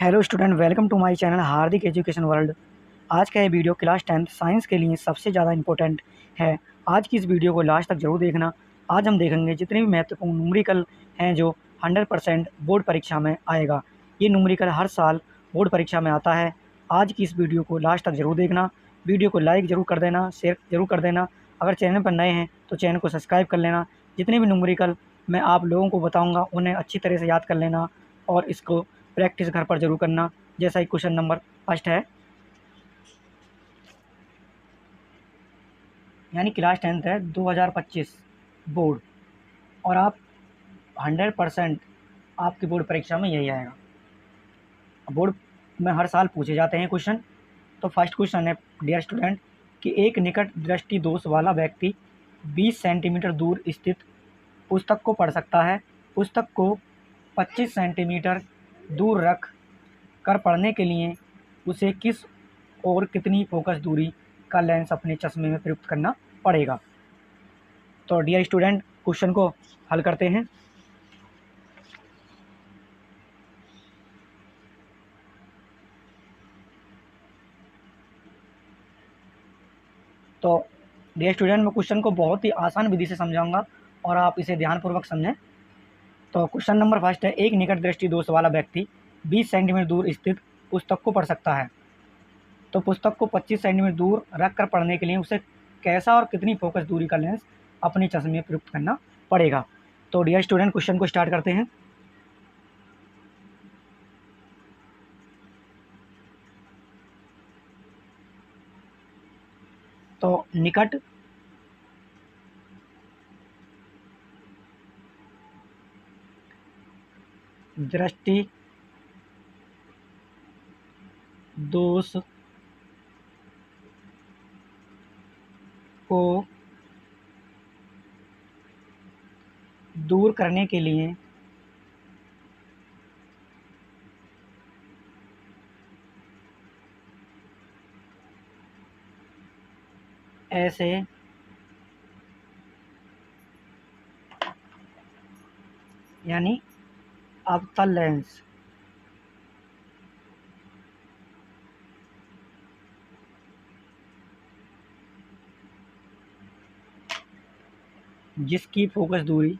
Hello student, welcome to my channel Hardik education world. आज का ये वीडियो क्लास 10th साइंस के लिए सबसे ज़्यादा इम्पोर्टेंट है। आज की इस वीडियो को लास्ट तक जरूर देखना। आज हम देखेंगे जितने भी महत्वपूर्ण न्यूमेरिकल हैं जो 100% बोर्ड परीक्षा में आएगा। ये न्यूमेरिकल हर साल बोर्ड परीक्षा में आता है। आज की इस वीडियो को लास्ट तक जरूर देखना। वीडियो को लाइक ज़रूर कर देना, शेयर ज़रूर कर देना। अगर चैनल पर नए हैं तो चैनल को सब्सक्राइब कर लेना। जितने भी न्यूमेरिकल मैं आप लोगों को बताऊँगा उन्हें अच्छी तरह से याद कर लेना और इसको प्रैक्टिस घर पर जरूर करना। जैसा कि क्वेश्चन नंबर फर्स्ट है, यानी क्लास 10th है 2025 बोर्ड, और आप 100% आपकी बोर्ड परीक्षा में यही आएगा। बोर्ड में हर साल पूछे जाते हैं क्वेश्चन। तो फर्स्ट क्वेश्चन है डियर स्टूडेंट कि एक निकट दृष्टि दोष वाला व्यक्ति 20 सेंटीमीटर दूर स्थित पुस्तक को पढ़ सकता है। पुस्तक को 25 सेंटीमीटर दूर रख कर पढ़ने के लिए उसे किस और कितनी फोकस दूरी का लेंस अपने चश्मे में प्रयुक्त करना पड़ेगा। तो डियर स्टूडेंट, क्वेश्चन को हल करते हैं। तो डियर स्टूडेंट, मैं क्वेश्चन को बहुत ही आसान विधि से समझाऊंगा और आप इसे ध्यानपूर्वक समझें। तो क्वेश्चन नंबर फर्स्ट है, एक निकट दृष्टि दोष वाला व्यक्ति 20 सेंटीमीटर दूर स्थित पुस्तक को पढ़ सकता है। तो पुस्तक को 25 सेंटीमीटर दूर रख कर पढ़ने के लिए उसे कैसा और कितनी फोकस दूरी का लेंस अपने चश्मे में प्रयुक्त करना पड़ेगा। तो डियर स्टूडेंट, क्वेश्चन को स्टार्ट करते हैं। तो निकट दृष्टि दोष को दूर करने के लिए ऐसे यानी अवतल लेंस जिसकी फोकस दूरी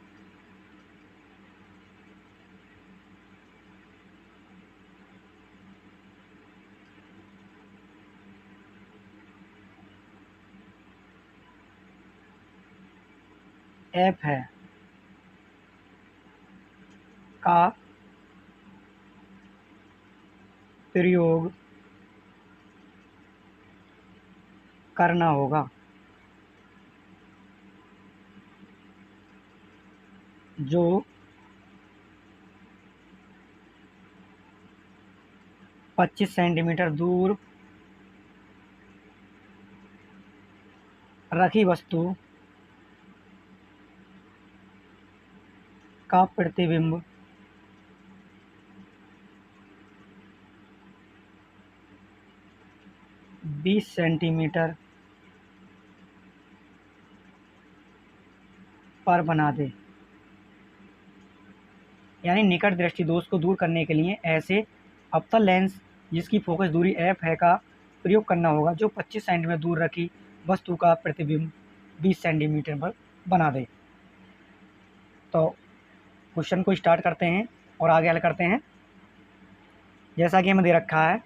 एफ है का प्रयोग करना होगा। जो 25 सेंटीमीटर दूर रखी वस्तु का प्रतिबिंब 20 सेंटीमीटर पर बना दे। यानी निकट दृष्टि दोष को दूर करने के लिए ऐसे अवतल लेंस जिसकी फोकस दूरी एफ है का प्रयोग करना होगा जो 25 सेंटीमीटर दूर रखी वस्तु का प्रतिबिंब 20 सेंटीमीटर पर बना दे। तो क्वेश्चन को स्टार्ट करते हैं और आगे हल करते हैं। जैसा कि हमें दे रखा है,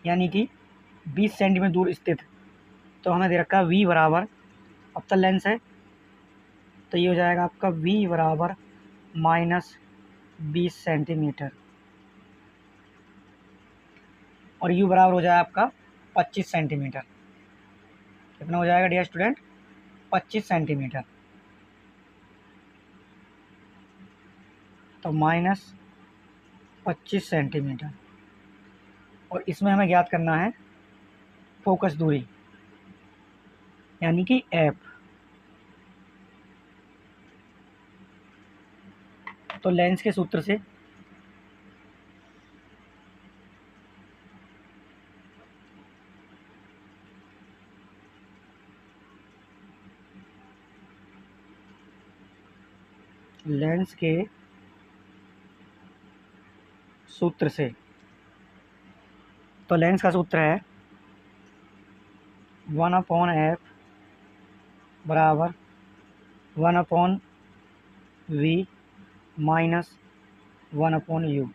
यानी कि 20 सेंटीमीटर दूर स्थित, तो हमें दे रखा है v बराबर अवतल लेंस है, तो ये हो जाएगा आपका v बराबर -20 सेंटीमीटर और u बराबर हो जाएगा आपका 25 सेंटीमीटर। कितना हो जाएगा डियर स्टूडेंट? 25 सेंटीमीटर। तो -25 सेंटीमीटर, और इसमें हमें ज्ञात करना है फोकस दूरी यानी कि एफ। तो लेंस के सूत्र से लेंस के सूत्र से। तो लेंस का सूत्र है 1/f बराबर 1/v माइनस 1/u।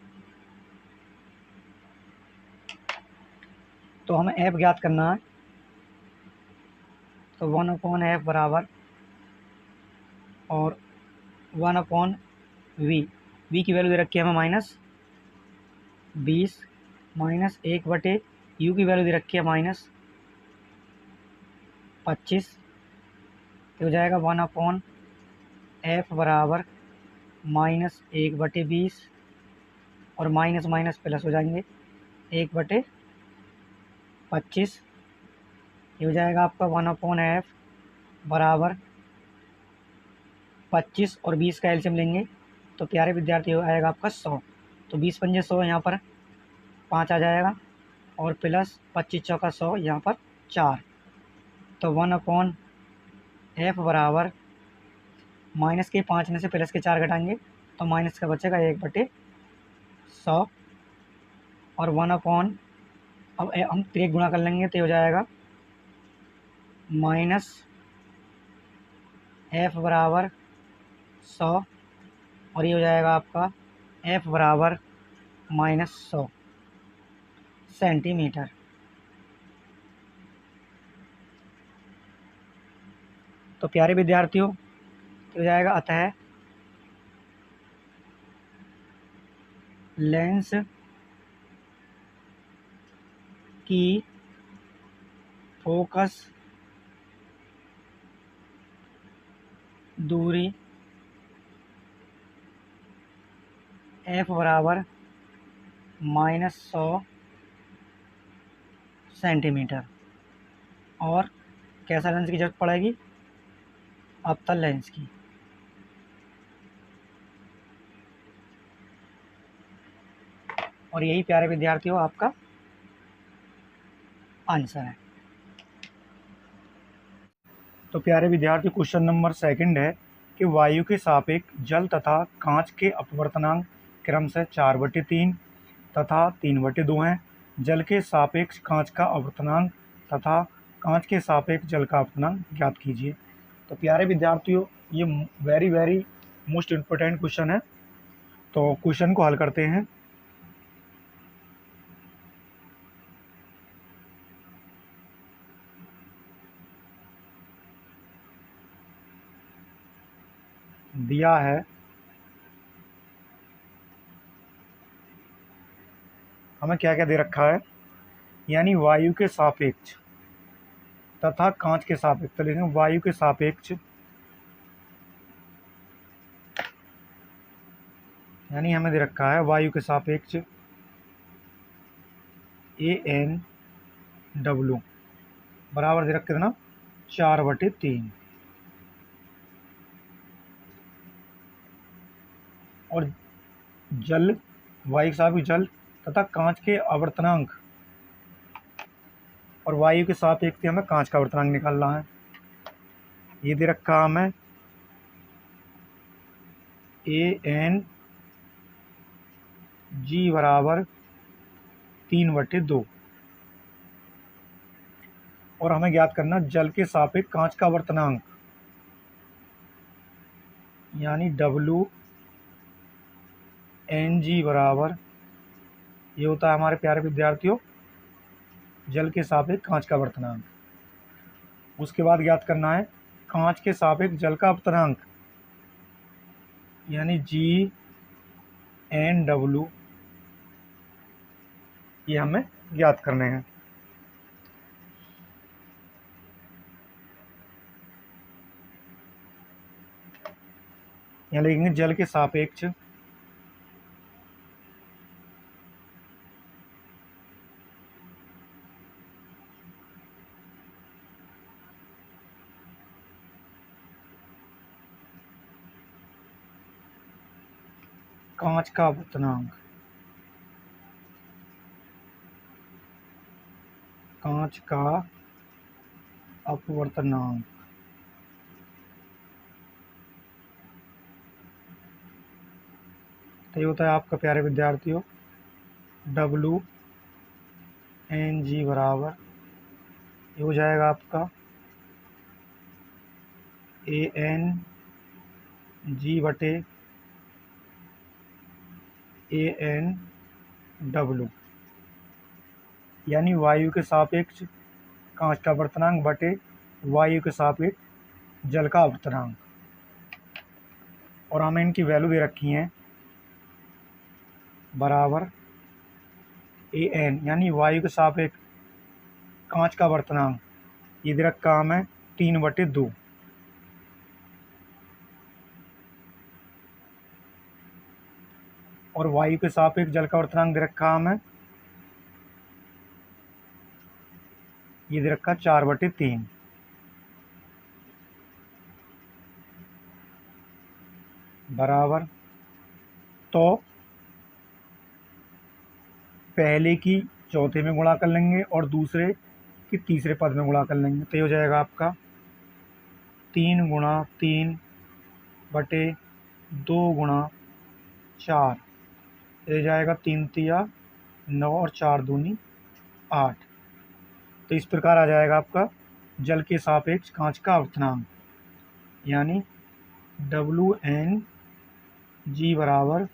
तो हमें f ज्ञात करना है। तो 1/f बराबर और 1/v, v की वैल्यू दे रखी है हमें -20 माइनस 1/u की वैल्यू दे रखी है -25। तो हो जाएगा 1/f बराबर -1/20 और माइनस माइनस प्लस हो जाएंगे 1/25। ये हो जाएगा आपका 1/f बराबर 25 और 20 का एलसीएम लेंगे तो प्यारे विद्यार्थी हो आएगा आपका 100। तो 20 पंजे 100 यहाँ पर 5 आ जाएगा और प्लस 25 चौका 100 यहाँ पर 4। तो 1/f बराबर माइनस के 5 में से प्लस के 4 घटाएंगे तो माइनस का बचेगा 1/100 और 1/, अब हम 3 गुणा कर लेंगे तो हो जाएगा -f बराबर 100 और ये हो जाएगा आपका f बराबर -100 सेंटीमीटर। तो प्यारे विद्यार्थियों हो जाएगा अतः लेंस की फोकस दूरी f बराबर -100 सेंटीमीटर। और कैसा लेंस की जरूरत पड़ेगी? अवतल लेंस की। और यही प्यारे विद्यार्थियों आपका आंसर है। तो प्यारे विद्यार्थी क्वेश्चन नंबर 2 है कि वायु के सापेक्ष जल तथा कांच के अपवर्तनांक क्रमशः 4/3 तथा 3/2 हैं। जल के सापेक्ष कांच का अपवर्तनांक तथा कांच के सापेक्ष जल का अपवर्तनांक ज्ञात कीजिए। तो प्यारे विद्यार्थियों ये वेरी मोस्ट इम्पोर्टेंट क्वेश्चन है। तो क्वेश्चन को हल करते हैं। दिया है हमें क्या क्या दे रखा है, यानी वायु के सापेक्ष तथा कांच के सापेक्ष। तो लिखेंगे वायु के सापेक्ष यानी हमें दे रखा है वायु के सापेक्ष AnW बराबर दे रखे ना 4/3 और जल वायु के सापेक्ष जल तथा कांच के आवर्तनांक और वायु के सापेक्ष हमें कांच का आवर्तनांक निकालना है। ये दे रखा हमें AnG बराबर 3/2 और हमें ज्ञात करना जल के सापेक्ष कांच का आवर्तनांक यानी WnG बराबर ये होता है हमारे प्यारे विद्यार्थियों जल के सापेक्ष कांच का आवर्तनांक। उसके बाद ज्ञात करना है कांच के सापेक्ष जल का अपवर्तनांक यानी GnW, ये हमें ज्ञात करने हैं। यहाँ लिखेंगे जल के सापेक्ष कांच का अपवर्तनांक, कांच का अपवर्तनांक। तो ये होता है आपका प्यारे विद्यार्थियों डब्लू एन जी बराबर ये हो जाएगा आपका ए एन जी बटे ए एन डब्लू, यानी वायु के सापेक्ष कांच का आवर्तनांक बटे वायु के सापेक्ष जल का आवर्तनांक। और हमें इनकी वैल्यू दे रखी हैं बराबर ए एन, यानी वायु के सापेक्ष कांच का आवर्तनांक ये दे रखा हमें 3/2, और वायु के सापेक्ष जल का आवर्तनांक दे रखा हमें ये दे रखा 4/3। बराबर, तो पहले की चौथे में गुणा कर लेंगे और दूसरे की तीसरे पद में गुणा कर लेंगे, तो ये हो जाएगा आपका 3 × 3/2 × 4, ये जाएगा 3 तिया 9 और 4 दूनी 8। तो इस प्रकार आ जाएगा आपका जल के सापेक्ष कांच का आवर्तनांक, यानी डब्लू एन जी बराबर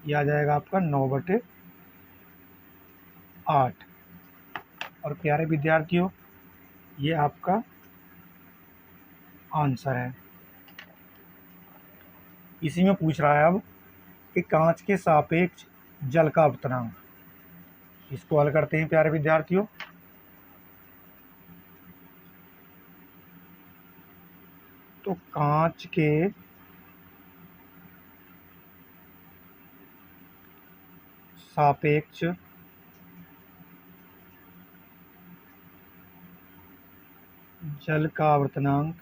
यह आ जाएगा आपका 9/8। और प्यारे विद्यार्थियों, ये आपका आंसर है। इसी में पूछ रहा है अब कि कांच के सापेक्ष जल का आवर्तनांक। इसको हल करते हैं प्यारे विद्यार्थियों। तो कांच के सापेक्ष जल का आवर्तनांक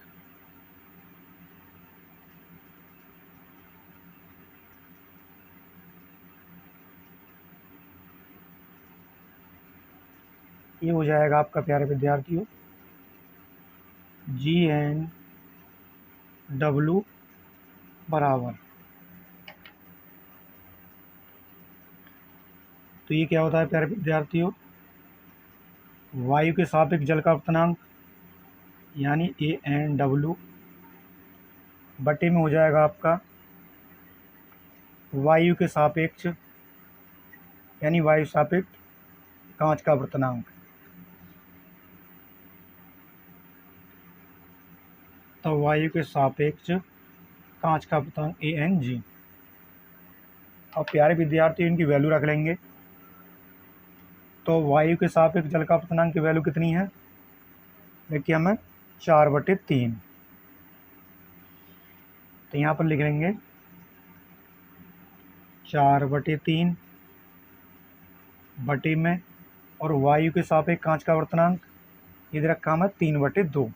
ये हो जाएगा आपका प्यारे विद्यार्थियों जी एन डब्लू बराबर, तो ये क्या होता है प्यारे विद्यार्थियों, वायु के सापेक्ष जल का आवर्तनांक यानी ए एन डब्लू बटे में हो जाएगा आपका वायु के सापेक्ष यानी वायु सापेक्ष कांच का आवर्तनांक। तो वायु के सापेक्ष कांच का आवर्तनांक ए एन जी। अब प्यारे विद्यार्थी इनकी वैल्यू रख लेंगे। तो वायु के सापेक्ष जल का आवर्तनांक की वैल्यू कितनी है, देखिए हमें 4/3। तो यहाँ पर लिख लेंगे 4/3 बटे में, और वायु के सापेक्ष कांच का आवर्तनांक ये दे रखा हमें 3/2।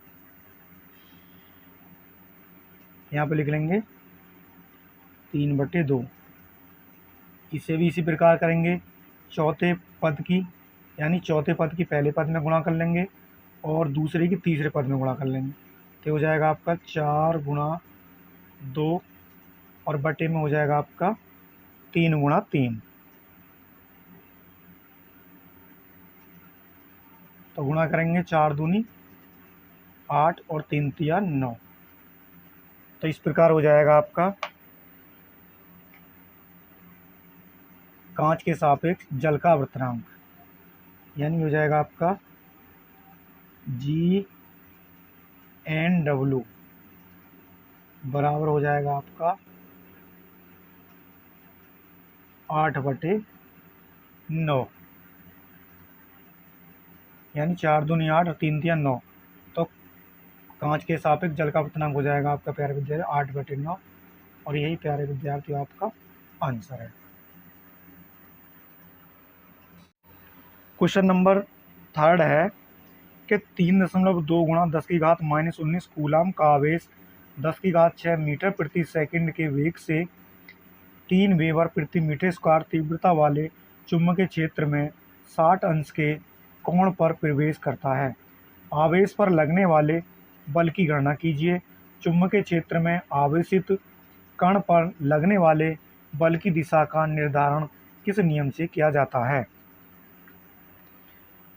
यहाँ पर लिख लेंगे 3/2। इसे भी इसी प्रकार करेंगे, चौथे पद की यानी चौथे पद की पहले पद में गुणा कर लेंगे और दूसरे की तीसरे पद में गुणा कर लेंगे, तो हो जाएगा आपका 4 × 2 और बटे में हो जाएगा आपका 3 × 3। तो गुणा करेंगे 4 दूनी 8 और 3 तिया 9। तो इस प्रकार हो जाएगा आपका कांच के सापेक्ष जल का आवर्तनांक, यानी हो जाएगा आपका जी एन डब्लू बराबर हो जाएगा आपका 8/9, यानी 4 दूनी 8 और 3 तिया 9। तो कांच के सापेक्ष जल का आवर्तनांक हो जाएगा आपका प्यारे विद्यार्थी 8/9, और यही प्यारे विद्यार्थी आपका आंसर है। क्वेश्चन नंबर 3 है कि 3.2 × 10⁻⁻19 कूलाम का आवेश 10⁶ मीटर प्रति सेकंड के वेग से 3 वेबर प्रति मीटर स्क्वायर तीव्रता वाले चुंबकीय क्षेत्र में 60 अंश के कोण पर प्रवेश करता है। आवेश पर लगने वाले बल की गणना कीजिए। चुंबकीय क्षेत्र में आवेशित कण पर लगने वाले बल की दिशा का निर्धारण किस नियम से किया जाता है।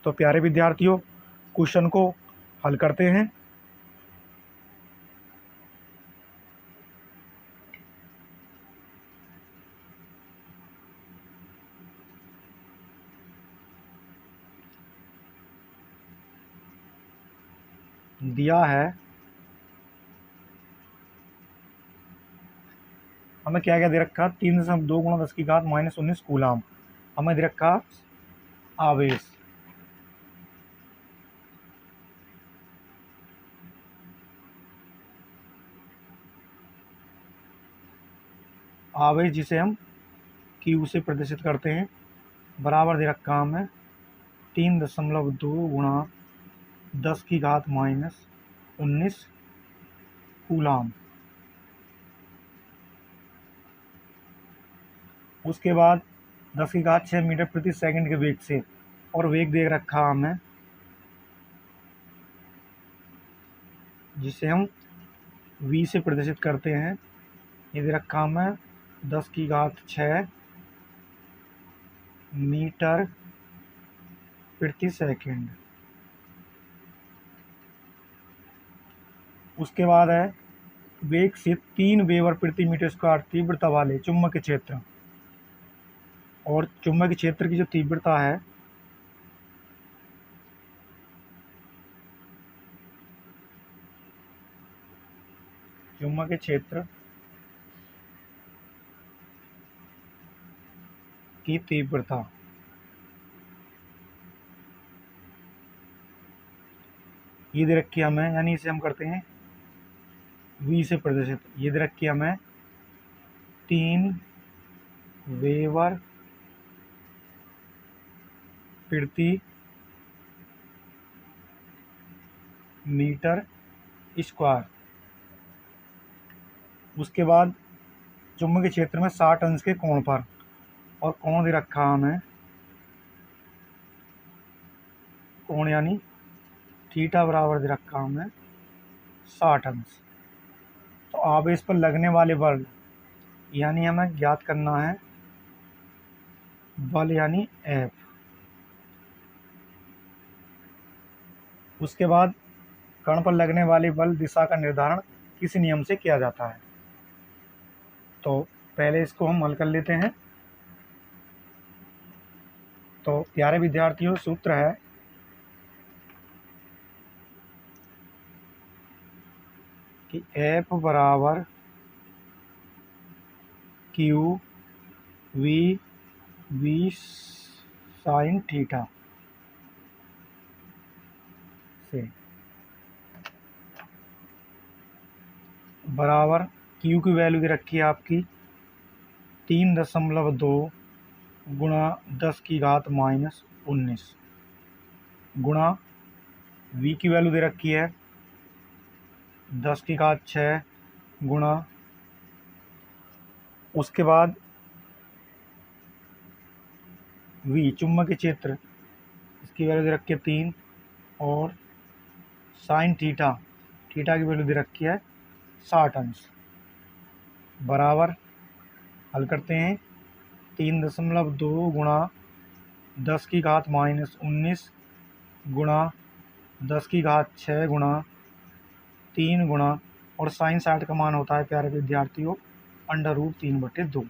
तो प्यारे विद्यार्थियों, क्वेश्चन को हल करते हैं। दिया है हमें क्या क्या दे रखा, 3.2 गुणा 10 की घात -19 कूलाम। हमें दे रखा आवेश, आवेश जिसे हम क्यू से प्रदर्शित करते हैं, बराबर दे रखा हमें 3.2 गुणा 10 की घात -19 कूलाम। उसके बाद 10 की घात 6 मीटर प्रति सेकंड के वेग से, और वेग दे रखा हमें जिसे हम v से प्रदर्शित करते हैं, ये दे रखा हमें 10 की घात 6 मीटर प्रति सेकंड। उसके बाद है वेग से 3 वेबर प्रति मीटर स्क्वायर तीव्रता वाले चुंबकीय क्षेत्र, और चुंबकीय क्षेत्र की जो तीव्रता है चुंबकीय क्षेत्र की तीव्रता ये दे रखी है हमें, यानी इसे हम करते हैं v से प्रदर्शित। ये दे रखी है हमें 3 वेबर प्रति मीटर स्क्वायर। उसके बाद चुंबकीय क्षेत्र में 60 अंश के कोण पर, और कोण दे रखा हमें, कोण यानी थीटा बराबर दे रखा हमें 60 अंश। तो आवेश पर लगने वाले बल यानी हमें ज्ञात करना है बल यानी F। उसके बाद कण पर लगने वाले बल दिशा का निर्धारण किस नियम से किया जाता है। तो पहले इसको हम हल कर लेते हैं। तो प्यारे विद्यार्थियों, सूत्र है कि F बराबर Q V साइन थीटा से, बराबर Q की वैल्यू दे रखी है आपकी 3.2 गुणा 10 की घात -19 गुणा V की वैल्यू दे रखी है 10 की घात 6 गुणा, उसके बाद V चुंबकीय क्षेत्र, इसकी वैल्यू दे रखी है 3, और साइन थीटा, थीटा की वैल्यू दे रखी है 60 अंश। बराबर हल करते हैं 3.2 गुणा 10 की घात -19 गुणा 10 की घात 6 गुणा 3 गुणा, और साइन 60 का मान होता है प्यारे विद्यार्थियों √3/2।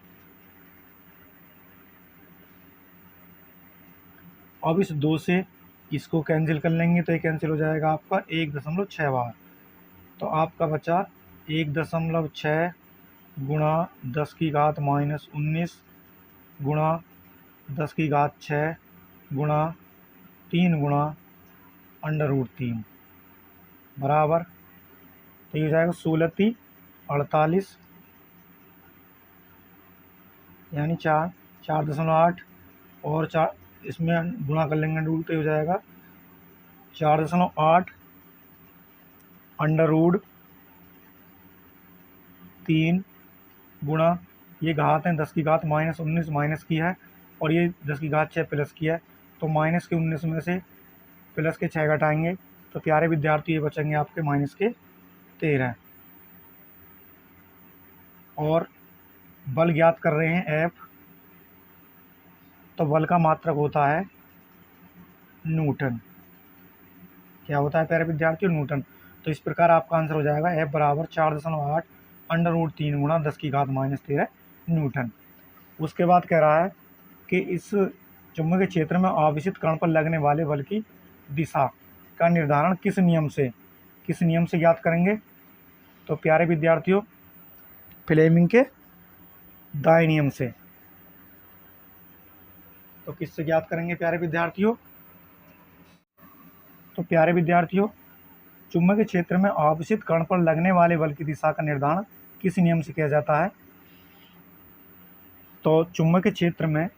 अब इस 2 से इसको कैंसिल कर लेंगे तो ये कैंसिल हो जाएगा आपका 1.6 बार। तो आपका बचा 1.6 गुणा 10 की घात -19 गुणा 10 की घात 6 गुणा 3 गुणा √3 बराबर, तो ये हो जाएगा 16×3 = 48, यानी 4.8, और 4 इसमें गुणा कर लेंगे √, तो हो जाएगा 4.8 √3 गुणा, ये घात है 10 की घात -19 माइनस की है, और ये 10 की घात 6 प्लस की है, तो माइनस के 19 में से प्लस के 6 घटाएंगे तो प्यारे विद्यार्थी ये बचेंगे आपके -13। और बल ज्ञात कर रहे हैं F, तो बल का मात्रक होता है न्यूटन। क्या होता है प्यारे विद्यार्थियों? न्यूटन। तो इस प्रकार आपका आंसर हो जाएगा F बराबर 4.8 √3 गुणा 10⁻13 न्यूटन। उसके बाद कह रहा है कि इस चुंबकीय क्षेत्र में आवेशित कण पर लगने वाले बल की दिशा का निर्धारण किस नियम से ज्ञात करेंगे? तो प्यारे विद्यार्थियों, फ्लेमिंग के दाएं नियम से। तो किससे ज्ञात करेंगे प्यारे विद्यार्थियों? तो प्यारे विद्यार्थियों, चुंबकीय क्षेत्र में आवेशित कण पर लगने वाले बल की दिशा का निर्धारण किस नियम से किया जाता है? तो चुंबकीय क्षेत्र में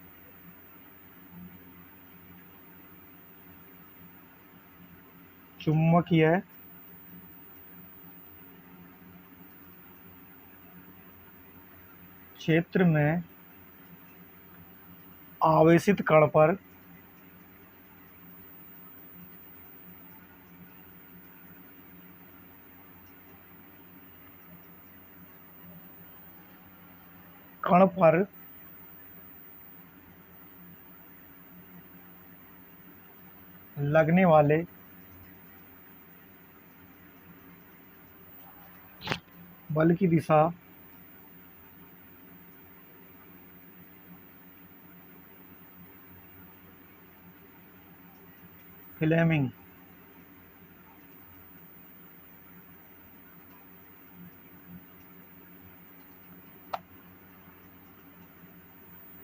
आवेशित कण पर लगने वाले बल की दिशा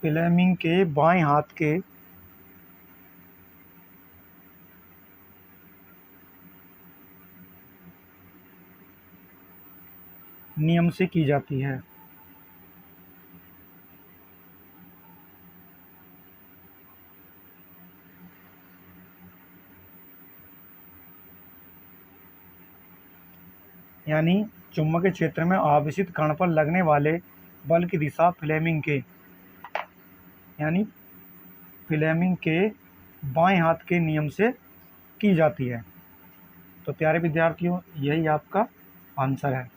फ्लेमिंग के बाएं हाथ के नियम से की जाती है। यानी चुंबकीय क्षेत्र में आवेशित कण पर लगने वाले बल की दिशा फ्लेमिंग के बाएं हाथ के नियम से की जाती है। तो प्यारे विद्यार्थियों, यही आपका आंसर है।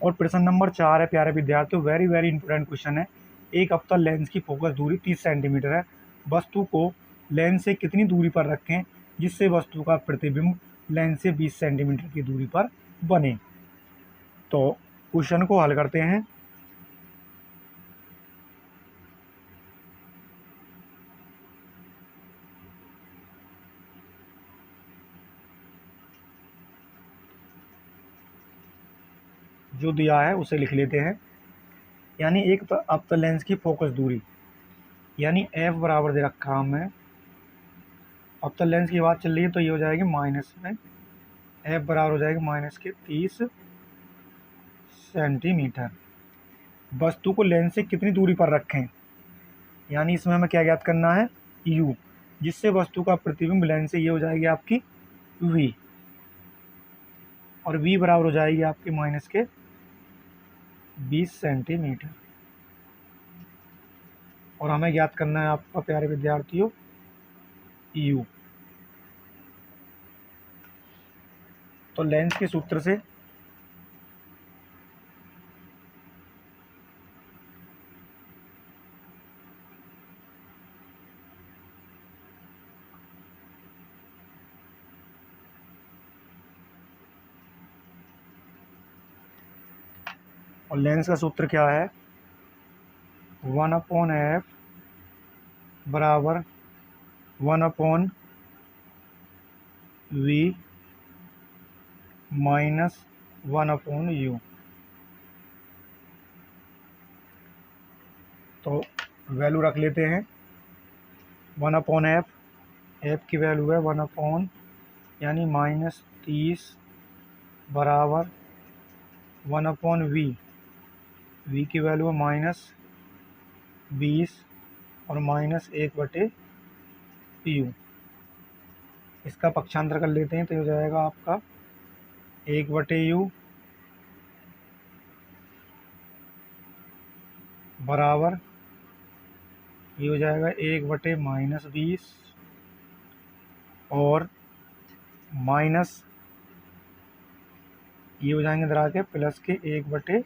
और प्रश्न नंबर 4 है प्यारे विद्यार्थियों, वेरी वेरी इंपॉर्टेंट क्वेश्चन है। एक अवतल लेंस की फोकस दूरी 30 सेंटीमीटर है। वस्तु को लेंस से कितनी दूरी पर रखें जिससे वस्तु का प्रतिबिंब लेंस से 20 सेंटीमीटर की दूरी पर बने? तो क्वेश्चन को हल करते हैं। जो दिया है उसे लिख लेते हैं। यानी एक अवतल लेंस की फोकस दूरी यानी F बराबर दे रखा हमें। अवतल लेंस की बात चल रही है तो ये हो जाएगी माइनस में, F बराबर हो जाएगी माइनस के 30 सेंटीमीटर। वस्तु को लेंस से कितनी दूरी पर रखें, यानी इसमें हमें क्या ज्ञात करना है? U, जिससे वस्तु का प्रतिबिंब लेंस से ये हो जाएगी आपकी V, और V बराबर हो जाएगी आपकी माइनस के 20 सेंटीमीटर। और हमें ज्ञात करना है आपका प्यारे विद्यार्थियों U। तो लेंस के सूत्र से और लेंस का सूत्र क्या है? 1/f बराबर 1/v माइनस 1/u। तो वैल्यू रख लेते हैं। 1/f, एफ की वैल्यू है 1/, यानी -30 बराबर 1/v, v की वैल्यू है -20 और -1/u। इसका पक्षांतर कर लेते हैं तो हो जाएगा आपका 1/u बराबर ये हो जाएगा 1/-20 और माइनस ये हो जाएंगे इधर आके प्लस के 1/30।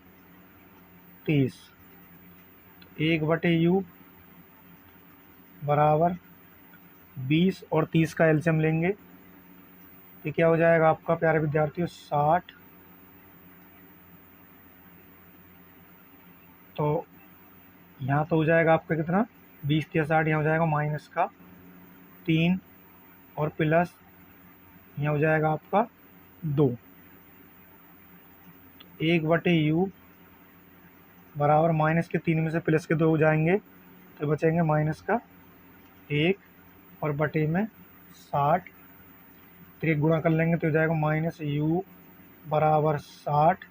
तो 1/u बराबर 20 और 30 का एलसीएम लेंगे तो क्या हो जाएगा आपका प्यारे विद्यार्थियों 60। तो यहाँ तो हो जाएगा आपका कितना 20 या 60, यहाँ हो जाएगा माइनस का 3 और प्लस यहाँ हो जाएगा आपका 2। 1/u बराबर माइनस के 3 में से प्लस के 2 हो जाएंगे तो बचेंगे माइनस का 1 और बटे में 60। तो एक गुणा कर लेंगे तो हो जाएगा -u बराबर 60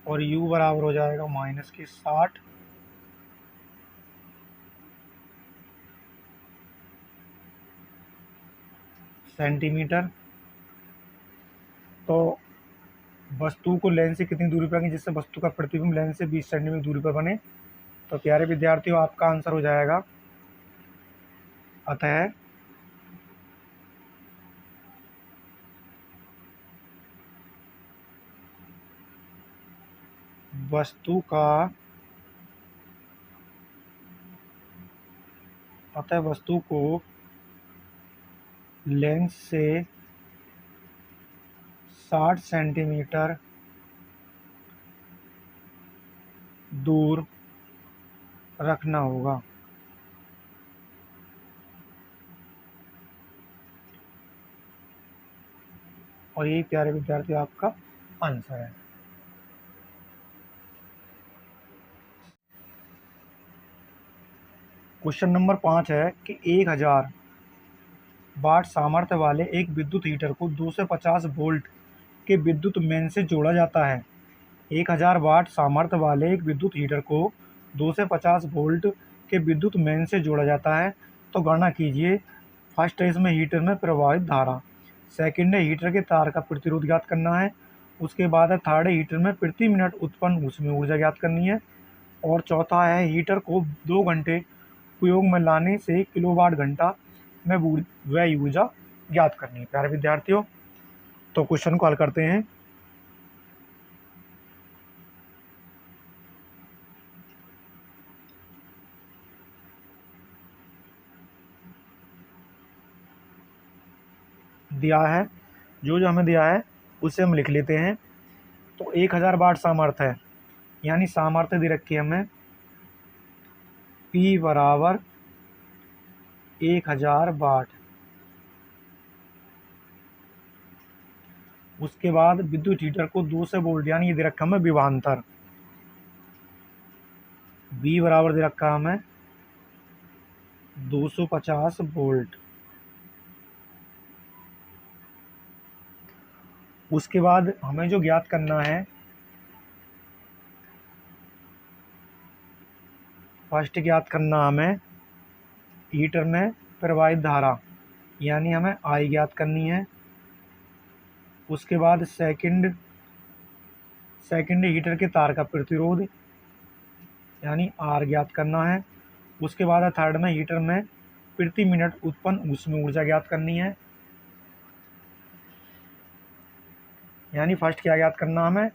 और u बराबर हो जाएगा -60। सेंटीमीटर। तो वस्तु को लेंस से कितनी दूरी पर रखें जिससे वस्तु का प्रतिबिंब लेंस से 20 सेंटीमीटर दूरी पर बने। तो प्यारे विद्यार्थियों आपका आंसर हो जाएगा अतः वस्तु को लेंस से 60 सेंटीमीटर दूर रखना होगा। और यही प्यारे विद्यार्थी आपका आंसर है। क्वेश्चन नंबर 5 है कि 1000 वाट सामर्थ्य वाले एक विद्युत हीटर को 250 वोल्ट के विद्युत मेन से जोड़ा जाता है। 1000 वाट सामर्थ्य वाले एक विद्युत हीटर को 250 वोल्ट के विद्युत मेन से जोड़ा जाता है। तो गणना कीजिए। फर्स्ट है इसमें हीटर में प्रवाहित धारा, सेकंड है हीटर के तार का प्रतिरोध ज्ञात करना है, उसके बाद है थर्ड है हीटर में प्रति मिनट उत्पन्न ऊष्मीय ऊर्जा ज्ञात करनी है, और चौथा है हीटर को 2 घंटे उपयोग में लाने से किलोवाट घंटा में व्यय ऊर्जा ज्ञात करनी है। प्यारे विद्यार्थियों तो क्वेश्चन को हल करते हैं। दिया है जो हमें दिया है उसे हम लिख लेते हैं। तो 1000 वाट सामर्थ्य है, यानी सामर्थ्य दे रखी है हमें P बराबर 1000 वाट। उसके बाद विद्युत हीटर को 200 वोल्ट यानी ये दे रखा हमें विभवांतर V बराबर दे रखा हमें 250 वोल्ट। उसके बाद हमें जो ज्ञात करना है फर्स्ट ज्ञात करना हमें हीटर में प्रवाहित धारा, यानी हमें I ज्ञात करनी है। उसके बाद सेकंड हीटर के तार का प्रतिरोध यानी R ज्ञात करना है। उसके बाद थर्ड में हीटर में प्रति मिनट उत्पन्न ऊष्मीय ऊर्जा ज्ञात करनी है, यानी फर्स्ट क्या ज्ञात करना हमें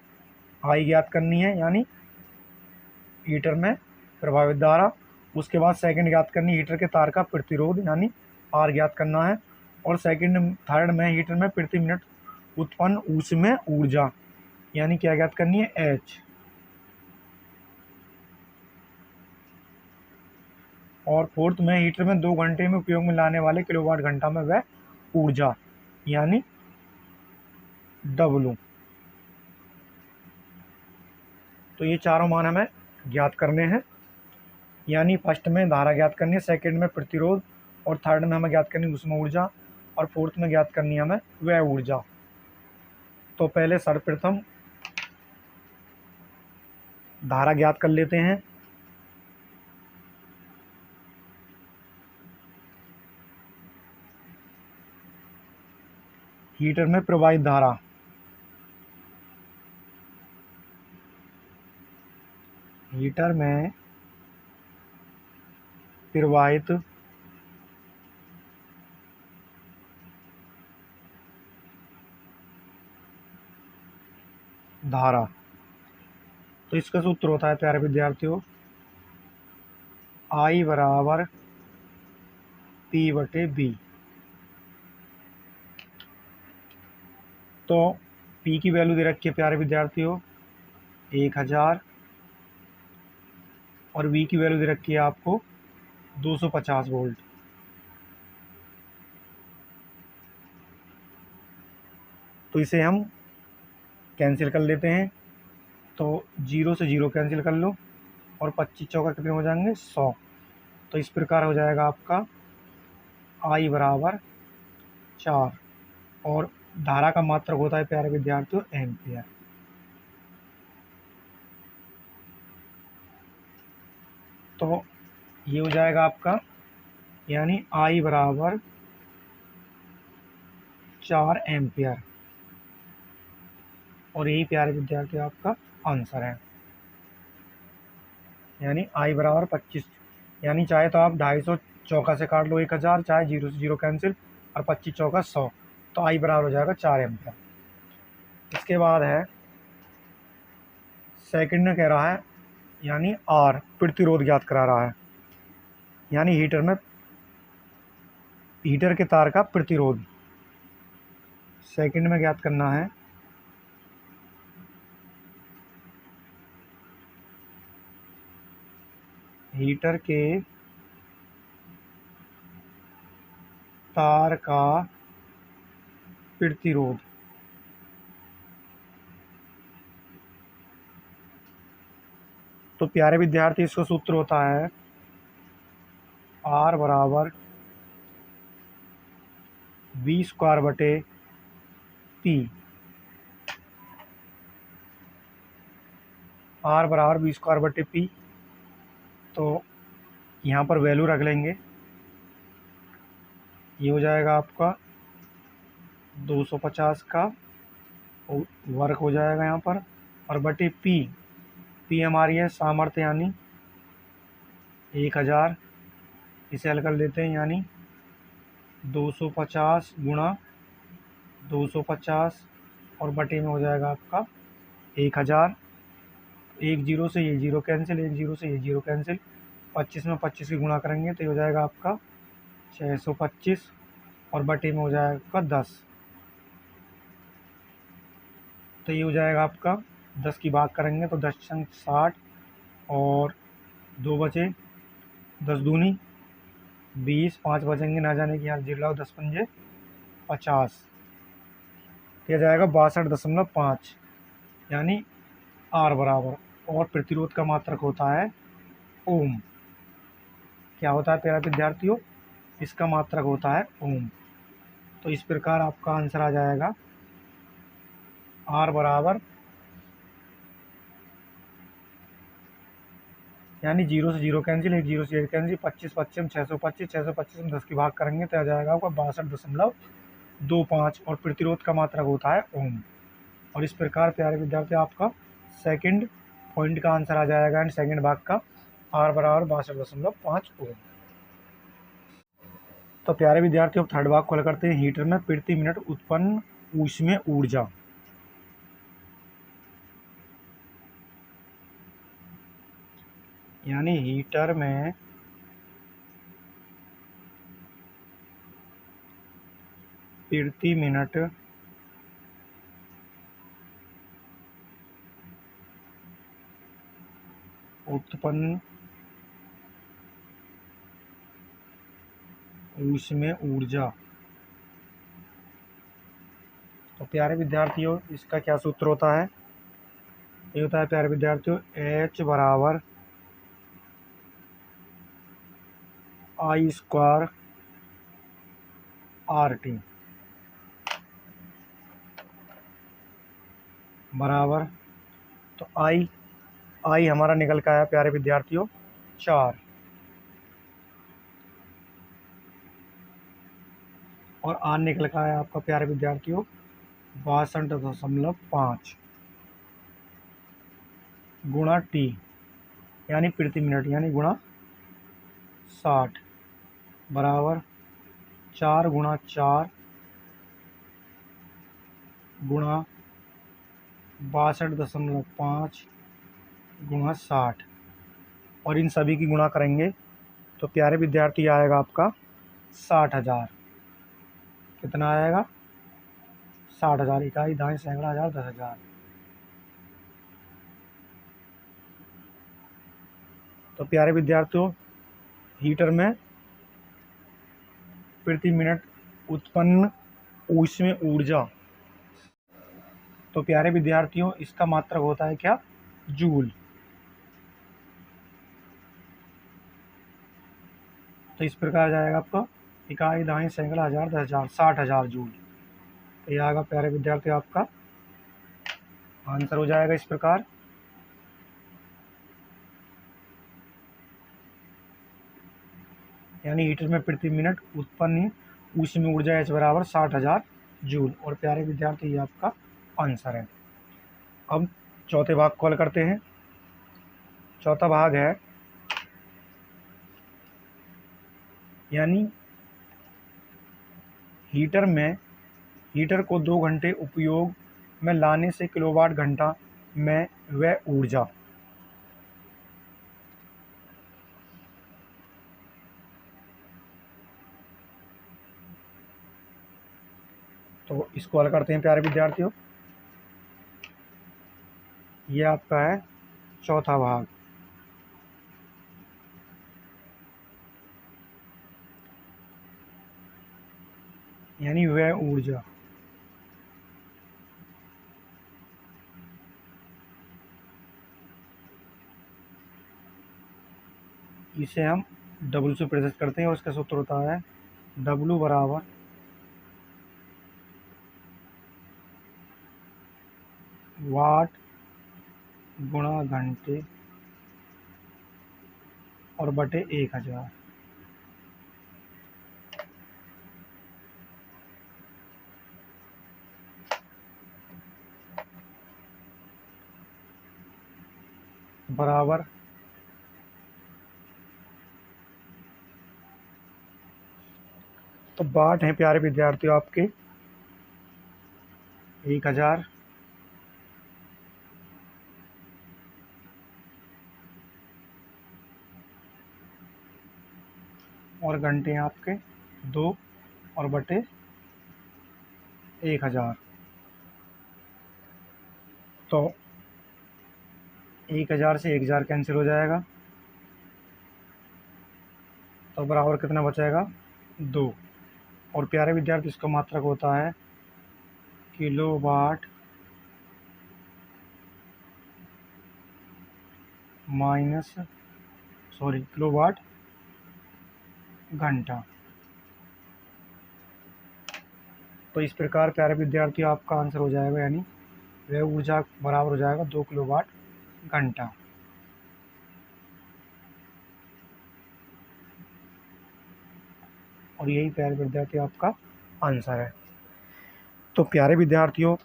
I ज्ञात करनी है यानी हीटर में प्रभावित धारा। उसके बाद सेकंड ज्ञात करनी हीटर के तार का प्रतिरोध यानी R ज्ञात करना है, और थर्ड में हीटर में प्रति मिनट उत्पन्न ऊष्मीय ऊर्जा यानी क्या ज्ञात करनी है H। और फोर्थ में हीटर में 2 घंटे में उपयोग में लाने वाले किलोवाट घंटा में वह ऊर्जा यानी W। तो ये चारों मान हमें ज्ञात करने हैं, यानी फर्स्ट में धारा ज्ञात करनी है, सेकंड में प्रतिरोध, और थर्ड में हमें ज्ञात करनी ऊष्मा ऊर्जा, और फोर्थ में ज्ञात करनी है हमें वह ऊर्जा। तो पहले सर्वप्रथम धारा ज्ञात कर लेते हैं। हीटर में प्रवाहित धारा, हीटर में प्रवाहित धारा। तो इसका सूत्र होता है प्यारे विद्यार्थियों आई बराबर पी बटे बी। तो पी की वैल्यू दे रखी है प्यारे विद्यार्थियों 1000 और वी की वैल्यू दे रखी है आपको 250 वोल्ट। तो इसे हम कैंसिल कर लेते हैं। तो 0 से 0 कैंसिल कर लो और 25 चौका कितने हो जाएंगे 100। तो इस प्रकार हो जाएगा आपका आई बराबर 4 और धारा का मात्रक होता है प्यारे विद्यार्थियों एम्पियर। तो ये हो जाएगा आपका, यानी आई बराबर 4 एम्पियर और यही प्यारे विद्यार्थियों आपका आंसर है। यानी आई बराबर 25, यानी चाहे तो आप 250 चौका से काट लो 1000, चाहे 0 से 0 कैंसिल और 25 चौका 100। तो आई बराबर हो जाएगा 4 एम्पियर। इसके बाद है सेकंड में कह रहा है, यानी आर प्रतिरोध ज्ञात करा रहा है। यानी हीटर के तार का प्रतिरोध सेकंड में ज्ञात करना है। हीटर के तार का प्रतिरोध। तो प्यारे विद्यार्थी इसका सूत्र होता है आर बराबर वी स्क्वायर बटे पी। आर बराबर वी स्क्वायर बटे पी। तो यहाँ पर वैल्यू रख लेंगे। ये हो जाएगा आपका 250 का वर्क हो जाएगा यहाँ पर, और बटे पी हमारी है सामर्थ्य यानी 1000। इसे हल कर लेते हैं, यानी 250 गुणा 250 और बटे में हो जाएगा आपका 1000। एक जीरो से ये जीरो कैंसिल, एक जीरो से ये जीरो कैंसिल, 25 में 25 की गुणा करेंगे तो ये हो जाएगा आपका 625 और बटे में हो जाएगा 10। तो ये हो जाएगा आपका 10 की भाग करेंगे तो 10 छंग 60 और 2 बचे 10 दूनी 20, 5 बचेंगे ना जाने की, यहाँ जीरो 10 पंजे 50। यह जाएगा 62.5, यानी आर बराबर, और प्रतिरोध का मात्रक होता है ओम। क्या होता है प्यारे विद्यार्थियों, इसका मात्रक होता है ओम। तो इस प्रकार आपका आंसर आ जाएगा आर बराबर, यानी 0 से 0 कैंसिल, एक 0 से 1 कैंसिल, 25 25 625, 625 में 10 की भाग करेंगे तो आ जाएगा आपका 62.25 और प्रतिरोध का मात्रक होता है ओम। और इस प्रकार प्यारे विद्यार्थी आपका सेकंड पॉइंट का आंसर आ जाएगा, एंड सेकंड भाग का आर बराबर 62.5 ओम। तो प्यारे विद्यार्थियों अब थर्ड भाग को हल करते हैं। हीटर में प्रति मिनट उत्पन्न ऊष्मीय ऊर्जा। यानी हीटर में प्रति मिनट उत्पन्न ऊष्मीय ऊर्जा। तो प्यारे विद्यार्थियों इसका क्या सूत्र होता है, ये होता है प्यारे विद्यार्थियों H बराबर आई स्क्वायर आर टी बराबर, तो आई हमारा निकल का आया प्यारे विद्यार्थियों 4, और आर निकल का आया आपका प्यारे विद्यार्थियों 62.5 गुणा टी, यानी प्रति मिनट, यानी गुणा 60 बराबर 4 गुणा 4 गुणा 62.5 गुणा 60, और इन सभी की गुणा करेंगे तो प्यारे विद्यार्थी आएगा आपका 60,000। कितना आएगा? 60,000। इकाई, दाएं, सैकड़ा, हज़ार, 10,000। तो प्यारे विद्यार्थियों, हीटर में प्रति मिनट उत्पन्न ऊष्मीय ऊर्जा, तो प्यारे विद्यार्थियों इसका मात्रक होता है क्या? जूल। तो इस प्रकार जाएगा आपका इकाई, दाएं, सैकड़ा, हज़ार, 10,000, 60,000 जूल। तो यह आएगा प्यारे विद्यार्थी आपका आंसर हो जाएगा इस प्रकार। यानी हीटर में प्रति मिनट उत्पन्न ऊष्मीय ऊर्जा H बराबर 60,000 जूल। और प्यारे विद्यार्थी ये आपका आंसर है। अब चौथे भाग कॉल करते हैं। चौथा भाग है यानी हीटर को 2 घंटे उपयोग में लाने से किलोवाट घंटा में वह ऊर्जा। तो इसको हल करते हैं प्यारे विद्यार्थियों। ये आपका है चौथा भाग। यानी वह ऊर्जा। इसे हम W से प्रदर्शित करते हैं और इसका सूत्र होता है W बराबर वाट गुणा घंटे और बटे 1000। बराबर तो वाट हैं प्यारे विद्यार्थियों आपके 1000 और घंटे हैं आपके 2 और बटे 1000। तो 1000 से 1000 कैंसिल हो जाएगा, तो बराबर कितना बचेगा? 2। और प्यारे विद्यार्थी इसका मात्रक होता है किलोवाट किलोवाट घंटा। तो इस प्रकार प्यारे विद्यार्थियों आपका आंसर हो जाएगा, यानी वह ऊर्जा बराबर हो जाएगा 2 किलोवाट घंटा। और यही प्यारे विद्यार्थियों आपका आंसर है। तो प्यारे विद्यार्थियों,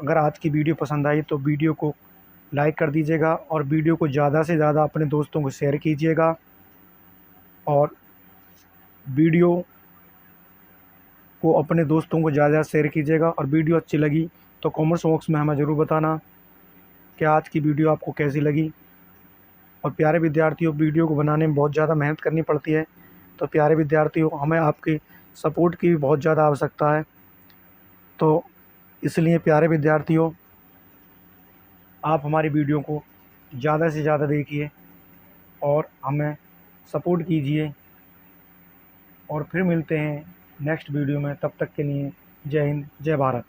अगर आज की वीडियो पसंद आई तो वीडियो को लाइक कर दीजिएगा और वीडियो को ज़्यादा से ज़्यादा अपने दोस्तों को शेयर कीजिएगा। और वीडियो को अपने दोस्तों को ज़्यादा शेयर कीजिएगा। और वीडियो अच्छी लगी तो कमेंट बॉक्स में हमें ज़रूर बताना कि आज की वीडियो आपको कैसी लगी। और प्यारे विद्यार्थियों, वीडियो को बनाने में बहुत ज़्यादा मेहनत करनी पड़ती है, तो प्यारे विद्यार्थियों हमें आपकी सपोर्ट की भी बहुत ज़्यादा आवश्यकता है। तो इसलिए प्यारे विद्यार्थियों, आप हमारी वीडियो को ज़्यादा से ज़्यादा देखिए और हमें सपोर्ट कीजिए। और फिर मिलते हैं नेक्स्ट वीडियो में। तब तक के लिए जय हिंद, जय भारत।